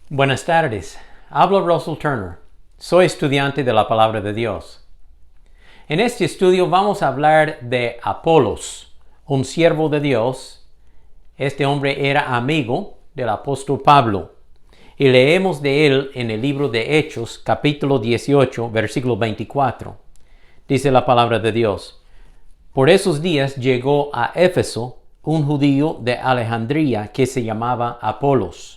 Buenas tardes. Hablo Russell Turner. Soy estudiante de la Palabra de Dios. En este estudio vamos a hablar de Apolos, un siervo de Dios. Este hombre era amigo del apóstol Pablo. Y leemos de él en el libro de Hechos, capítulo 18, versículo 24. Dice la Palabra de Dios: Por esos días llegó a Éfeso un judío de Alejandría que se llamaba Apolos.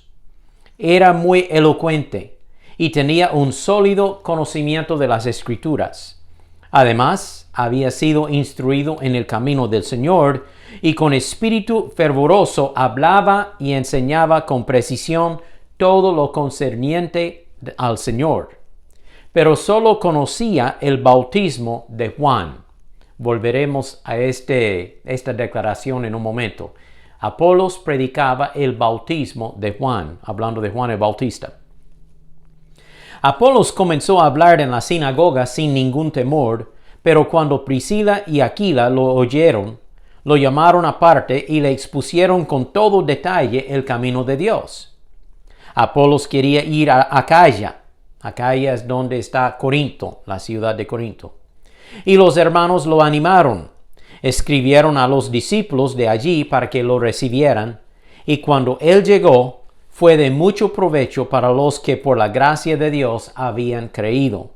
Era muy elocuente y tenía un sólido conocimiento de las Escrituras. Además, había sido instruido en el camino del Señor y con espíritu fervoroso hablaba y enseñaba con precisión todo lo concerniente al Señor. Pero solo conocía el bautismo de Juan. Volveremos a esta declaración en un momento. Apolos predicaba el bautismo de Juan, hablando de Juan el Bautista. Apolos comenzó a hablar en la sinagoga sin ningún temor, pero cuando Priscila y Aquila lo oyeron, lo llamaron aparte y le expusieron con todo detalle el camino de Dios. Apolos quería ir a Acaya. Acaya es donde está Corinto, la ciudad de Corinto. Y los hermanos lo animaron. Escribieron a los discípulos de allí para que lo recibieran, y cuando él llegó, fue de mucho provecho para los que por la gracia de Dios habían creído,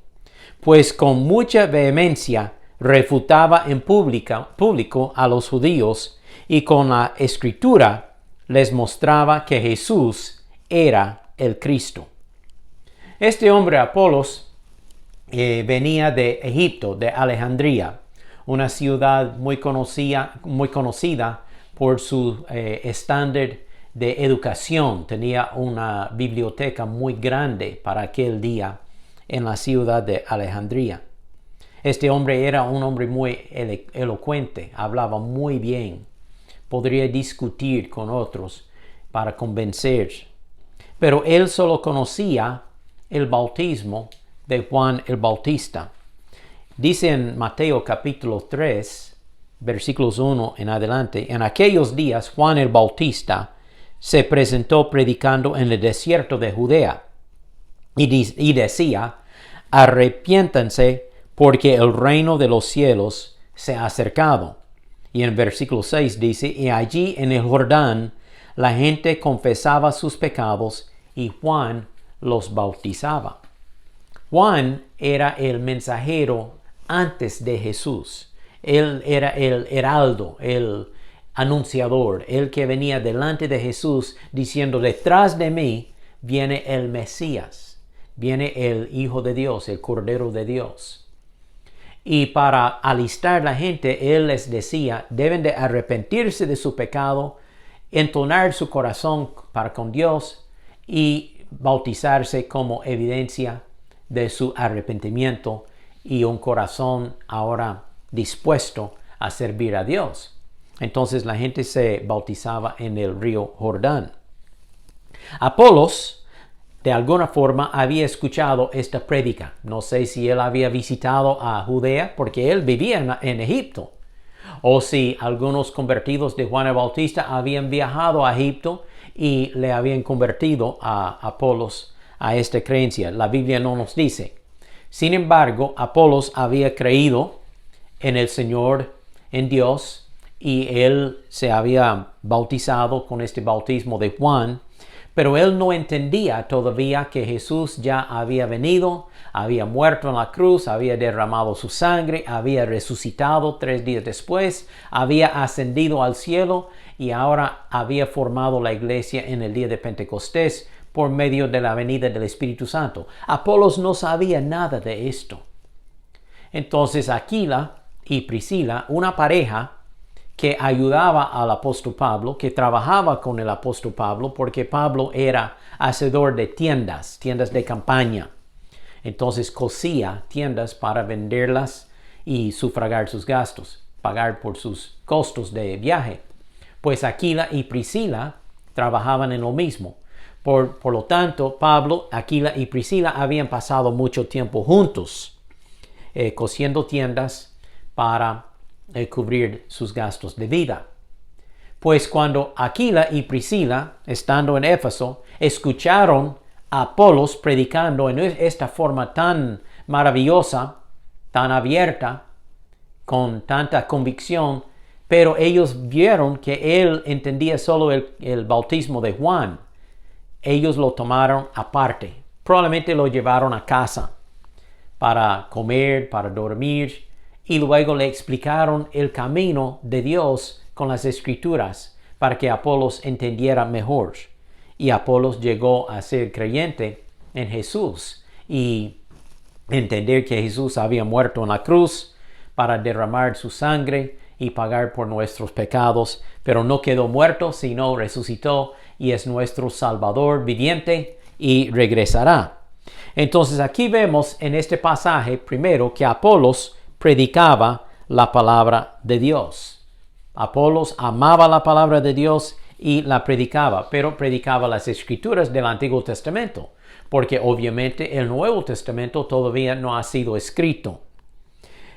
pues con mucha vehemencia refutaba en público a los judíos, y con la Escritura les mostraba que Jesús era el Cristo. Este hombre Apolos venía de Egipto, de Alejandría, una ciudad muy conocida por su estándar de educación. Tenía una biblioteca muy grande para aquel día en la ciudad de Alejandría. Este hombre era un hombre muy elocuente, hablaba muy bien, podría discutir con otros para convencer. Pero él solo conocía el bautismo de Juan el Bautista. Dice en Mateo capítulo 3, versículos 1 en adelante: En aquellos días Juan el Bautista se presentó predicando en el desierto de Judea y decía: Arrepiéntanse, porque el reino de los cielos se ha acercado. Y en versículo 6 dice: Y allí en el Jordán la gente confesaba sus pecados y Juan los bautizaba. Juan era el mensajero antes de Jesús. Él era el heraldo, el anunciador, el que venía delante de Jesús diciendo: detrás de mí viene el Mesías, viene el Hijo de Dios, el Cordero de Dios. Y para alistar la gente, él les decía: deben de arrepentirse de su pecado, entonar su corazón para con Dios y bautizarse como evidencia de su arrepentimiento y un corazón ahora dispuesto a servir a Dios. Entonces la gente se bautizaba en el río Jordán. Apolos, de alguna forma, había escuchado esta prédica. No sé si él había visitado a Judea, porque él vivía en Egipto, o si algunos convertidos de Juan el Bautista habían viajado a Egipto y le habían convertido a Apolos a esta creencia. La Biblia no nos dice. Sin embargo, Apolos había creído en el Señor, en Dios, y él se había bautizado con este bautismo de Juan, pero él no entendía todavía que Jesús ya había venido, había muerto en la cruz, había derramado su sangre, había resucitado 3 días después, había ascendido al cielo y ahora había formado la iglesia en el día de Pentecostés por medio de la venida del Espíritu Santo. Apolos no sabía nada de esto. Entonces Aquila y Priscila, una pareja que ayudaba al apóstol Pablo, que trabajaba con el apóstol Pablo, porque Pablo era hacedor de tiendas de campaña. Entonces cosía tiendas para venderlas y sufragar sus gastos, pagar por sus costos de viaje. Pues Aquila y Priscila trabajaban en lo mismo. Por lo tanto, Pablo, Aquila y Priscila habían pasado mucho tiempo juntos, cosiendo tiendas para cubrir sus gastos de vida. Pues cuando Aquila y Priscila, estando en Éfeso, escucharon Apolos predicando en esta forma tan maravillosa, tan abierta, con tanta convicción, pero ellos vieron que él entendía solo el bautismo de Juan. Ellos lo tomaron aparte. Probablemente lo llevaron a casa para comer, para dormir, y luego le explicaron el camino de Dios con las Escrituras para que Apolos entendiera mejor. Y Apolos llegó a ser creyente en Jesús y entender que Jesús había muerto en la cruz para derramar su sangre y pagar por nuestros pecados, pero no quedó muerto, sino resucitó y es nuestro Salvador viviente y regresará. Entonces aquí vemos en este pasaje primero que Apolos predicaba la palabra de Dios. Apolos amaba la palabra de Dios y la predicaba, pero predicaba las Escrituras del Antiguo Testamento, porque obviamente el Nuevo Testamento todavía no ha sido escrito.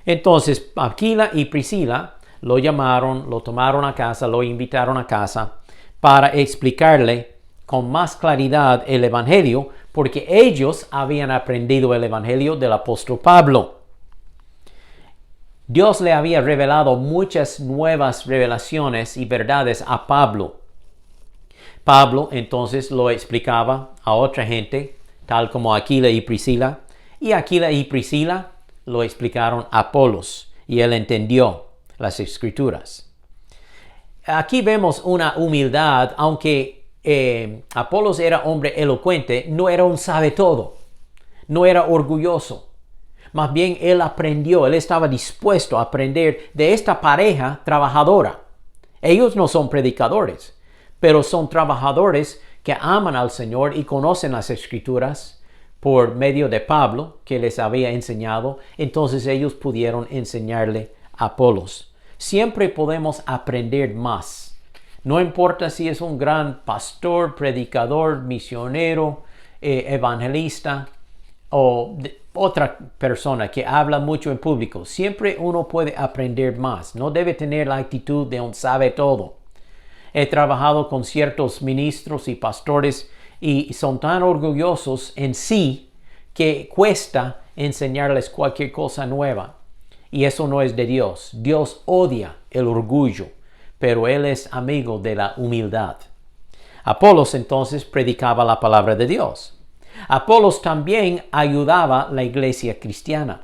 Entonces Aquila y Priscila lo llamaron, lo tomaron a casa, lo invitaron a casa para explicarle con más claridad el Evangelio, porque ellos habían aprendido el Evangelio del apóstol Pablo. Dios le había revelado muchas nuevas revelaciones y verdades a Pablo. Pablo entonces lo explicaba a otra gente, tal como Aquila y Priscila, y Aquila y Priscila lo explicaron a Apolos, y él entendió las Escrituras. Aquí vemos una humildad, aunque Apolos era hombre elocuente, no era un sabe-todo, no era orgulloso. Más bien él aprendió, él estaba dispuesto a aprender de esta pareja trabajadora. Ellos no son predicadores, pero son trabajadores que aman al Señor y conocen las Escrituras por medio de Pablo, que les había enseñado. Entonces ellos pudieron enseñarle a Apolos. Siempre podemos aprender más. No importa si es un gran pastor, predicador, misionero, evangelista o otra persona que habla mucho en público. Siempre uno puede aprender más. No debe tener la actitud de un sabe todo. He trabajado con ciertos ministros y pastores y son tan orgullosos en sí que cuesta enseñarles cualquier cosa nueva. Y eso no es de Dios. Dios odia el orgullo, pero Él es amigo de la humildad. Apolos entonces predicaba la palabra de Dios. Apolos también ayudaba a la iglesia cristiana,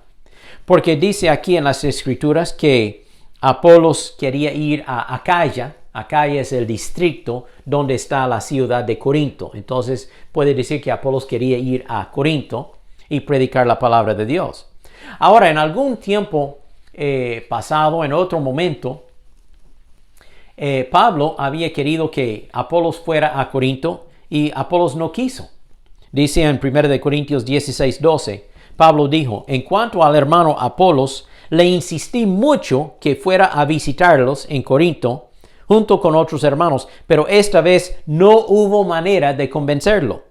porque dice aquí en las Escrituras que Apolos quería ir a Acaya. Acaya es el distrito donde está la ciudad de Corinto. Entonces puede decir que Apolos quería ir a Corinto y predicar la palabra de Dios. Ahora, en algún tiempo pasado, en otro momento, Pablo había querido que Apolos fuera a Corinto y Apolos no quiso. Dice en 1 Corintios 16:12, Pablo dijo: en cuanto al hermano Apolos, le insistí mucho que fuera a visitarlos en Corinto junto con otros hermanos, pero esta vez no hubo manera de convencerlo.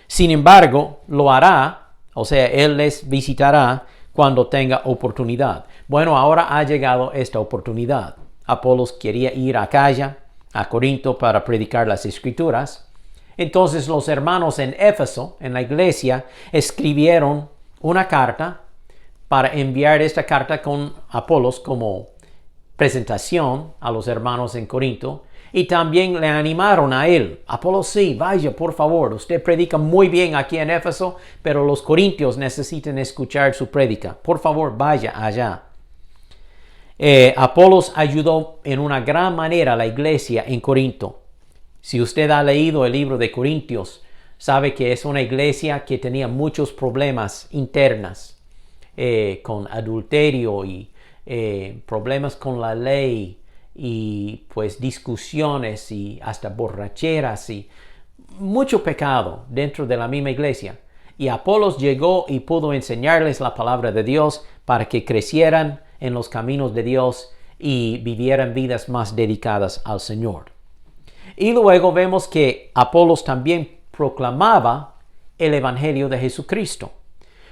Sin embargo, lo hará, o sea, él les visitará cuando tenga oportunidad. Bueno, ahora ha llegado esta oportunidad. Apolos quería ir a Acaya, a Corinto, para predicar las Escrituras. Entonces los hermanos en Éfeso, en la iglesia, escribieron una carta para enviar esta carta con Apolos como presentación a los hermanos en Corinto, y también le animaron a él: Apolos, sí, vaya, por favor, usted predica muy bien aquí en Éfeso, pero los corintios necesitan escuchar su prédica, por favor, vaya allá. Apolos ayudó en una gran manera a la iglesia en Corinto. Si usted ha leído el libro de Corintios, sabe que es una iglesia que tenía muchos problemas internos, con adulterio y problemas con la ley, y pues discusiones y hasta borracheras y mucho pecado dentro de la misma iglesia. Y Apolos llegó y pudo enseñarles la palabra de Dios para que crecieran en los caminos de Dios y vivieran vidas más dedicadas al Señor. Y luego vemos que Apolos también proclamaba el Evangelio de Jesucristo,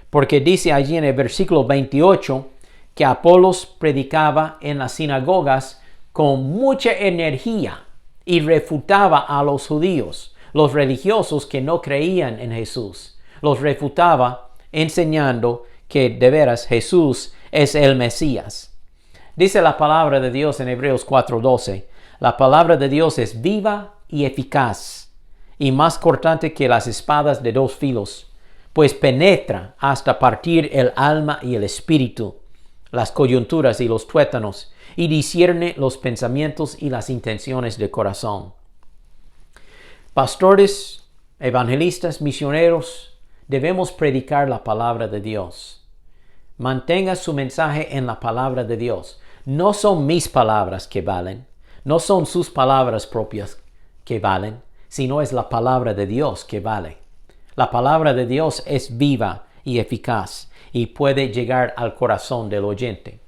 porque dice allí en el versículo 28 que Apolos predicaba en las sinagogas con mucha energía y refutaba a los judíos. los religiosos que no creían en Jesús. Los refutaba enseñando que de veras Jesús es el Mesías. Dice la palabra de Dios en Hebreos 4:12. La palabra de Dios es viva y eficaz, y más cortante que las espadas de dos filos, pues penetra hasta partir el alma y el espíritu, las coyunturas y los tuétanos, y discierne los pensamientos y las intenciones del corazón. Pastores, evangelistas, misioneros, debemos predicar la palabra de Dios. Mantenga su mensaje en la palabra de Dios. No son mis palabras que valen, no son sus palabras propias que valen, sino es la palabra de Dios que vale. La palabra de Dios es viva y eficaz y puede llegar al corazón del oyente.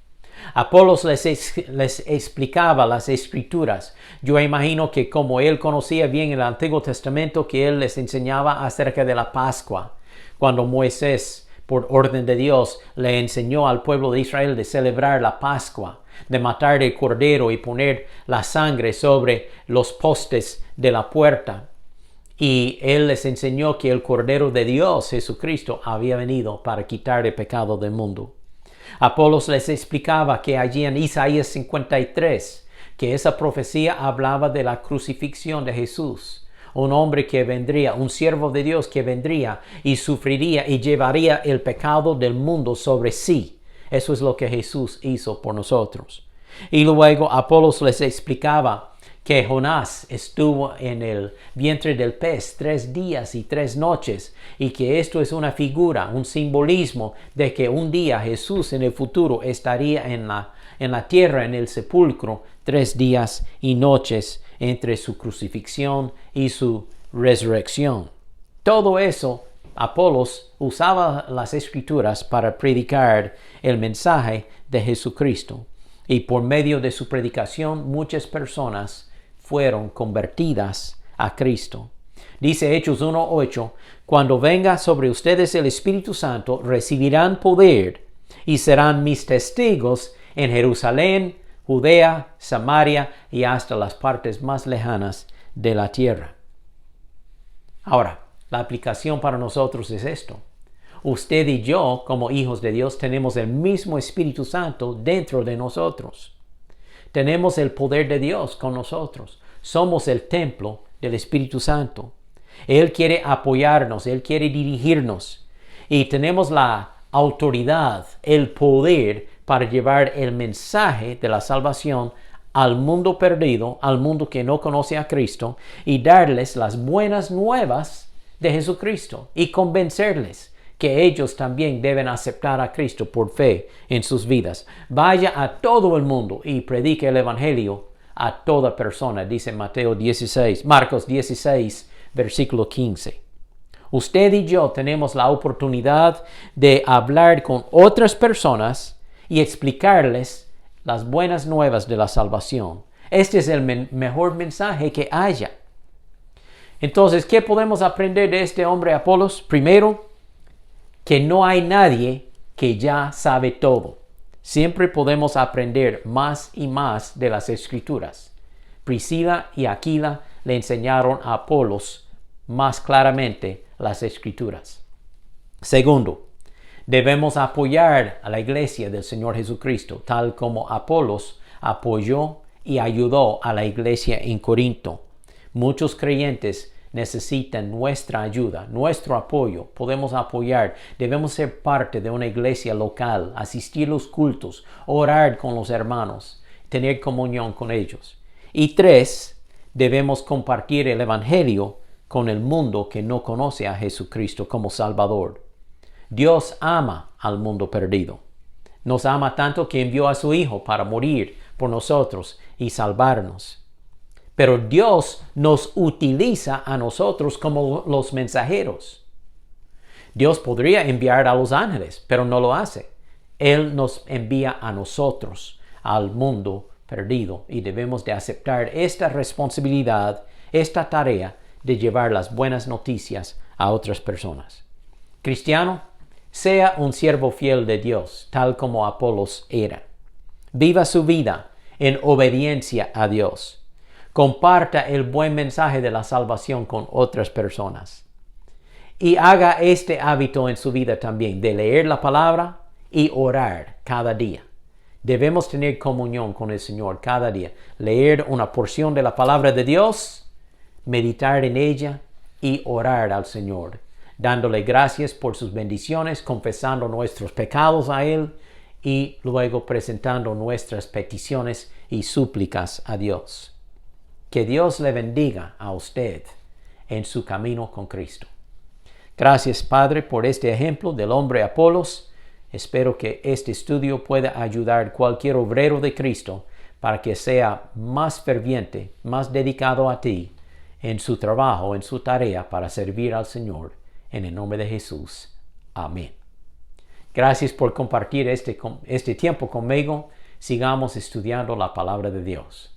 Apolos les explicaba las Escrituras. Yo imagino que como él conocía bien el Antiguo Testamento, que él les enseñaba acerca de la Pascua, cuando Moisés, por orden de Dios, le enseñó al pueblo de Israel de celebrar la Pascua, de matar el cordero y poner la sangre sobre los postes de la puerta. Y él les enseñó que el Cordero de Dios, Jesucristo, había venido para quitar el pecado del mundo. Apolos les explicaba que allí en Isaías 53, que esa profecía hablaba de la crucifixión de Jesús. Un hombre que vendría, un siervo de Dios que vendría y sufriría y llevaría el pecado del mundo sobre sí. Eso es lo que Jesús hizo por nosotros. Y luego Apolos les explicaba que Jonás estuvo en el vientre del pez 3 días y 3 noches y que esto es una figura, un simbolismo de que un día Jesús en el futuro estaría en la tierra, en el sepulcro, 3 días y noches entre su crucifixión y su resurrección. Todo eso, Apolos usaba las Escrituras para predicar el mensaje de Jesucristo. Y por medio de su predicación, muchas personas fueron convertidas a Cristo. Dice Hechos 1:8, cuando venga sobre ustedes el Espíritu Santo, recibirán poder y serán mis testigos en Jerusalén, Judea, Samaria y hasta las partes más lejanas de la tierra. Ahora, la aplicación para nosotros es esto. Usted y yo, como hijos de Dios, tenemos el mismo Espíritu Santo dentro de nosotros. Tenemos el poder de Dios con nosotros. Somos el templo del Espíritu Santo. Él quiere apoyarnos, Él quiere dirigirnos. Y tenemos la autoridad, el poder para llevar el mensaje de la salvación al mundo perdido, al mundo que no conoce a Cristo, y darles las buenas nuevas de Jesucristo y convencerles que ellos también deben aceptar a Cristo por fe en sus vidas. Vaya a todo el mundo y predique el Evangelio a toda persona, dice Marcos 16, versículo 15. Usted y yo tenemos la oportunidad de hablar con otras personas y explicarles las buenas nuevas de la salvación. Este es el mejor mensaje que haya. Entonces, ¿qué podemos aprender de este hombre Apolos? Primero, que no hay nadie que ya sabe todo. Siempre podemos aprender más y más de las Escrituras. Priscila y Aquila le enseñaron a Apolos más claramente las Escrituras. Segundo, debemos apoyar a la iglesia del Señor Jesucristo, tal como Apolos apoyó y ayudó a la iglesia en Corinto. Muchos creyentes necesitan nuestra ayuda, nuestro apoyo. Podemos apoyar. Debemos ser parte de una iglesia local, asistir a los cultos, orar con los hermanos, tener comunión con ellos. Y 3, debemos compartir el Evangelio con el mundo que no conoce a Jesucristo como Salvador. Dios ama al mundo perdido. Nos ama tanto que envió a su Hijo para morir por nosotros y salvarnos. Pero Dios nos utiliza a nosotros como los mensajeros. Dios podría enviar a los ángeles, pero no lo hace. Él nos envía a nosotros, al mundo perdido, y debemos de aceptar esta responsabilidad, esta tarea de llevar las buenas noticias a otras personas. Cristiano, sea un siervo fiel de Dios, tal como Apolos era. Viva su vida en obediencia a Dios. Comparta el buen mensaje de la salvación con otras personas. Y haga este hábito en su vida también, de leer la palabra y orar cada día. Debemos tener comunión con el Señor cada día. Leer una porción de la palabra de Dios, meditar en ella y orar al Señor, dándole gracias por sus bendiciones, confesando nuestros pecados a Él y luego presentando nuestras peticiones y súplicas a Dios. Que Dios le bendiga a usted en su camino con Cristo. Gracias, Padre, por este ejemplo del hombre Apolos. Espero que este estudio pueda ayudar a cualquier obrero de Cristo para que sea más ferviente, más dedicado a ti en su trabajo, en su tarea para servir al Señor. En el nombre de Jesús. Amén. Gracias por compartir este tiempo conmigo. Sigamos estudiando la palabra de Dios.